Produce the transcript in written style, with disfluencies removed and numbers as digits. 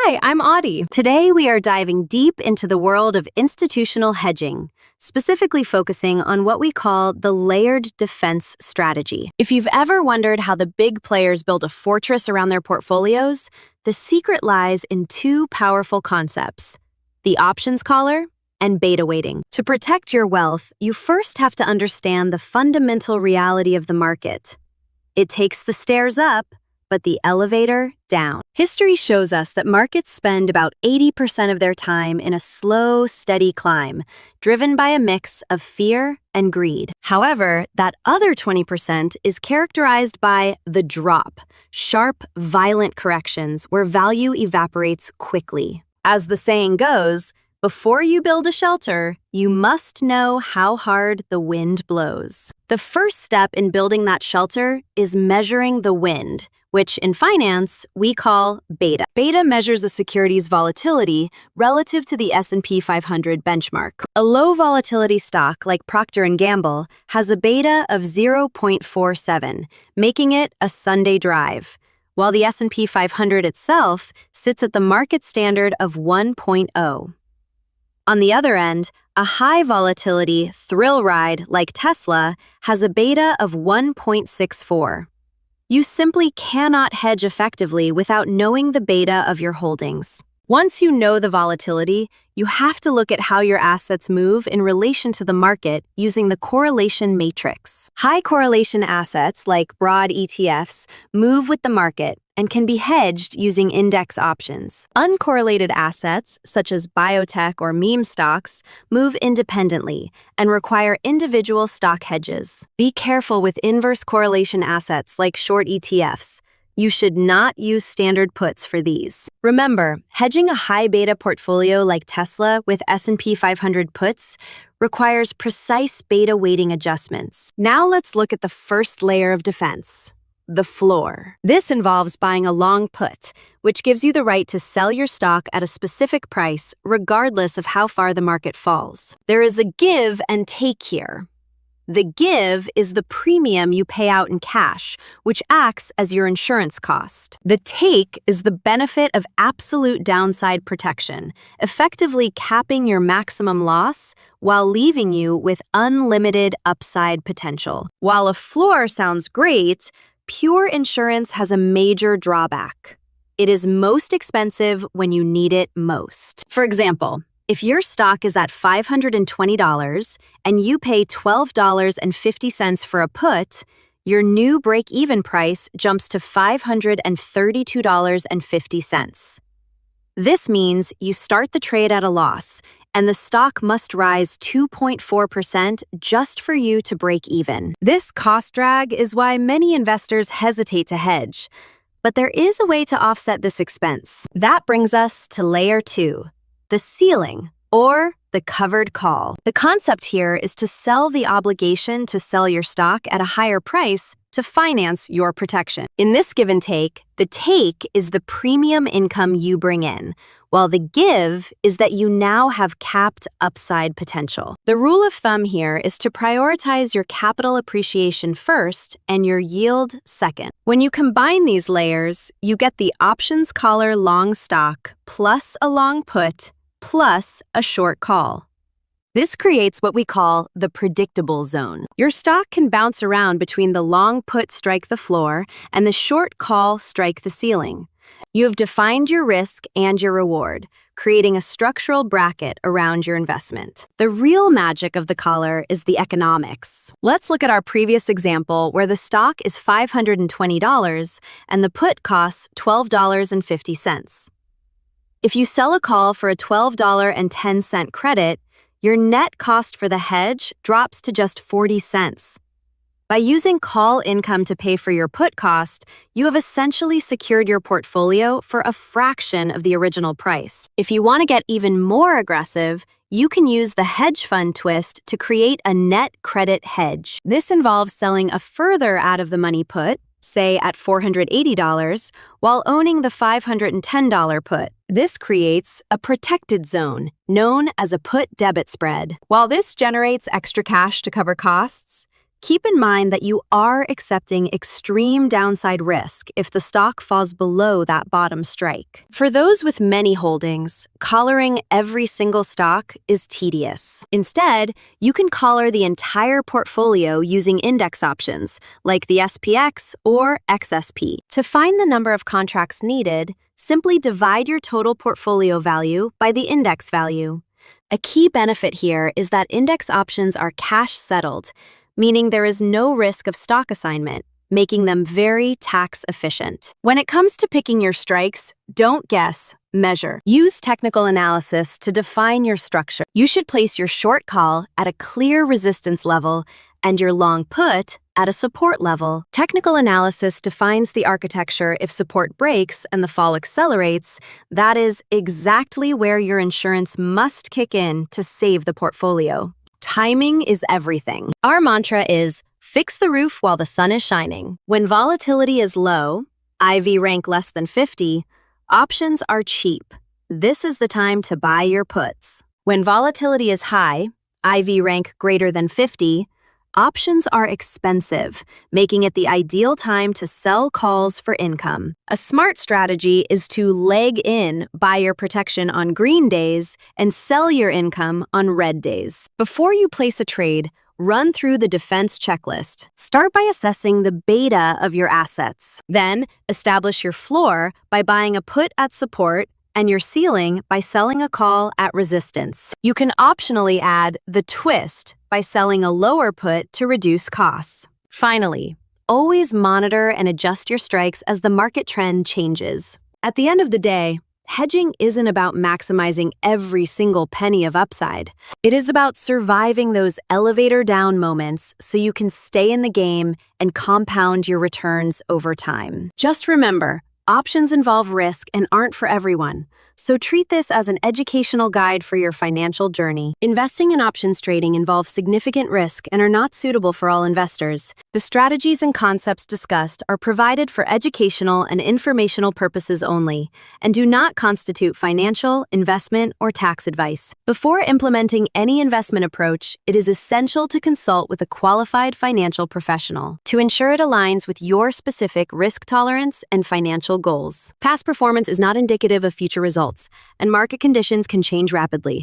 Hi, I'm Audie. Today we are diving deep into the world of institutional hedging, specifically focusing on what we call the layered defense strategy. If you've ever wondered how the big players build a fortress around their portfolios, the secret lies in two powerful concepts: the options collar and beta weighting. To protect your wealth, you first have to understand the fundamental reality of the market. It takes the stairs up, but the elevator down. History shows us that markets spend about 80% of their time in a slow, steady climb, driven by a mix of fear and greed. However, that other 20% is characterized by the drop, sharp, violent corrections where value evaporates quickly. As the saying goes, before you build a shelter, you must know how hard the wind blows. The first step in building that shelter is measuring the wind, which in finance we call beta. Beta measures a security's volatility relative to the S&P 500 benchmark. A low volatility stock like Procter & Gamble has a beta of 0.47, making it a Sunday drive, while the S&P 500 itself sits at the market standard of 1.0. On the other end, a high volatility thrill ride like Tesla has a beta of 1.64. You simply cannot hedge effectively without knowing the beta of your holdings. Once you know the volatility, you have to look at how your assets move in relation to the market using the correlation matrix. High correlation assets, like broad ETFs, move with the market and can be hedged using index options. Uncorrelated assets, such as biotech or meme stocks, move independently and require individual stock hedges. Be careful with inverse correlation assets like short ETFs. You should not use standard puts for these. Remember, hedging a high beta portfolio like Tesla with S&P 500 puts requires precise beta weighting adjustments. Now let's look at the first layer of defense: the floor. This involves buying a long put, which gives you the right to sell your stock at a specific price regardless of how far the market falls. There is a give and take here. The give is the premium you pay out in cash, which acts as your insurance cost. The take is the benefit of absolute downside protection, effectively capping your maximum loss while leaving you with unlimited upside potential. While a floor sounds great, pure insurance has a major drawback. It is most expensive when you need it most. For example, if your stock is at $520 and you pay $12.50 for a put, your new break-even price jumps to $532.50. This means you start the trade at a loss, and the stock must rise 2.4% just for you to break even. This cost drag is why many investors hesitate to hedge, but there is a way to offset this expense. That brings us to layer 2. The ceiling, or the covered call. The concept here is to sell the obligation to sell your stock at a higher price to finance your protection. In this give and take, the take is the premium income you bring in, while the give is that you now have capped upside potential. The rule of thumb here is to prioritize your capital appreciation first and your yield second. When you combine these layers, you get the options collar long stock plus a long put plus a short call. This creates what we call the predictable zone. Your stock can bounce around between the long put strike the floor and the short call strike the ceiling. You have defined your risk and your reward, creating a structural bracket around your investment. The real magic of the collar is the economics. Let's look at our previous example where the stock is $520 and the put costs $12.50. If you sell a call for a $12.10 credit, your net cost for the hedge drops to just 40 cents. By using call income to pay for your put cost, you have essentially secured your portfolio for a fraction of the original price. If you want to get even more aggressive, you can use the hedge fund twist to create a net credit hedge. This involves selling a further out-of-the-money put, say at $480, while owning the $510 put. This creates a protected zone, known as a put debit spread. While this generates extra cash to cover costs, keep in mind that you are accepting extreme downside risk if the stock falls below that bottom strike. For those with many holdings, collaring every single stock is tedious. Instead, you can collar the entire portfolio using index options, like the SPX or XSP. To find the number of contracts needed, simply divide your total portfolio value by the index value. A key benefit here is that index options are cash settled, meaning there is no risk of stock assignment, making them very tax efficient. When it comes to picking your strikes, don't guess, measure. Use technical analysis to define your structure. You should place your short call at a clear resistance level and your long put at a support level. Technical analysis defines the architecture. If support breaks and the fall accelerates, that is exactly where your insurance must kick in to save the portfolio. Timing is everything. Our mantra is, fix the roof while the sun is shining. When volatility is low, IV rank less than 50, options are cheap. This is the time to buy your puts. When volatility is high, IV rank greater than 50, options are expensive, making it the ideal time to sell calls for income. A smart strategy is to leg in, buy your protection on green days, and sell your income on red days. Before you place a trade, run through the defense checklist. Start by assessing the beta of your assets. Then, establish your floor by buying a put at support and your ceiling by selling a call at resistance. You can optionally add the twist by selling a lower put to reduce costs. Finally, always monitor and adjust your strikes as the market trend changes. At the end of the day, hedging isn't about maximizing every single penny of upside. It is about surviving those elevator down moments so you can stay in the game and compound your returns over time. Just remember, options involve risk and aren't for everyone, so treat this as an educational guide for your financial journey. Investing in options trading involves significant risk and are not suitable for all investors. The strategies and concepts discussed are provided for educational and informational purposes only and do not constitute financial, investment, or tax advice. Before implementing any investment approach, it is essential to consult with a qualified financial professional to ensure it aligns with your specific risk tolerance and financial goals. Past performance is not indicative of future results, and market conditions can change rapidly.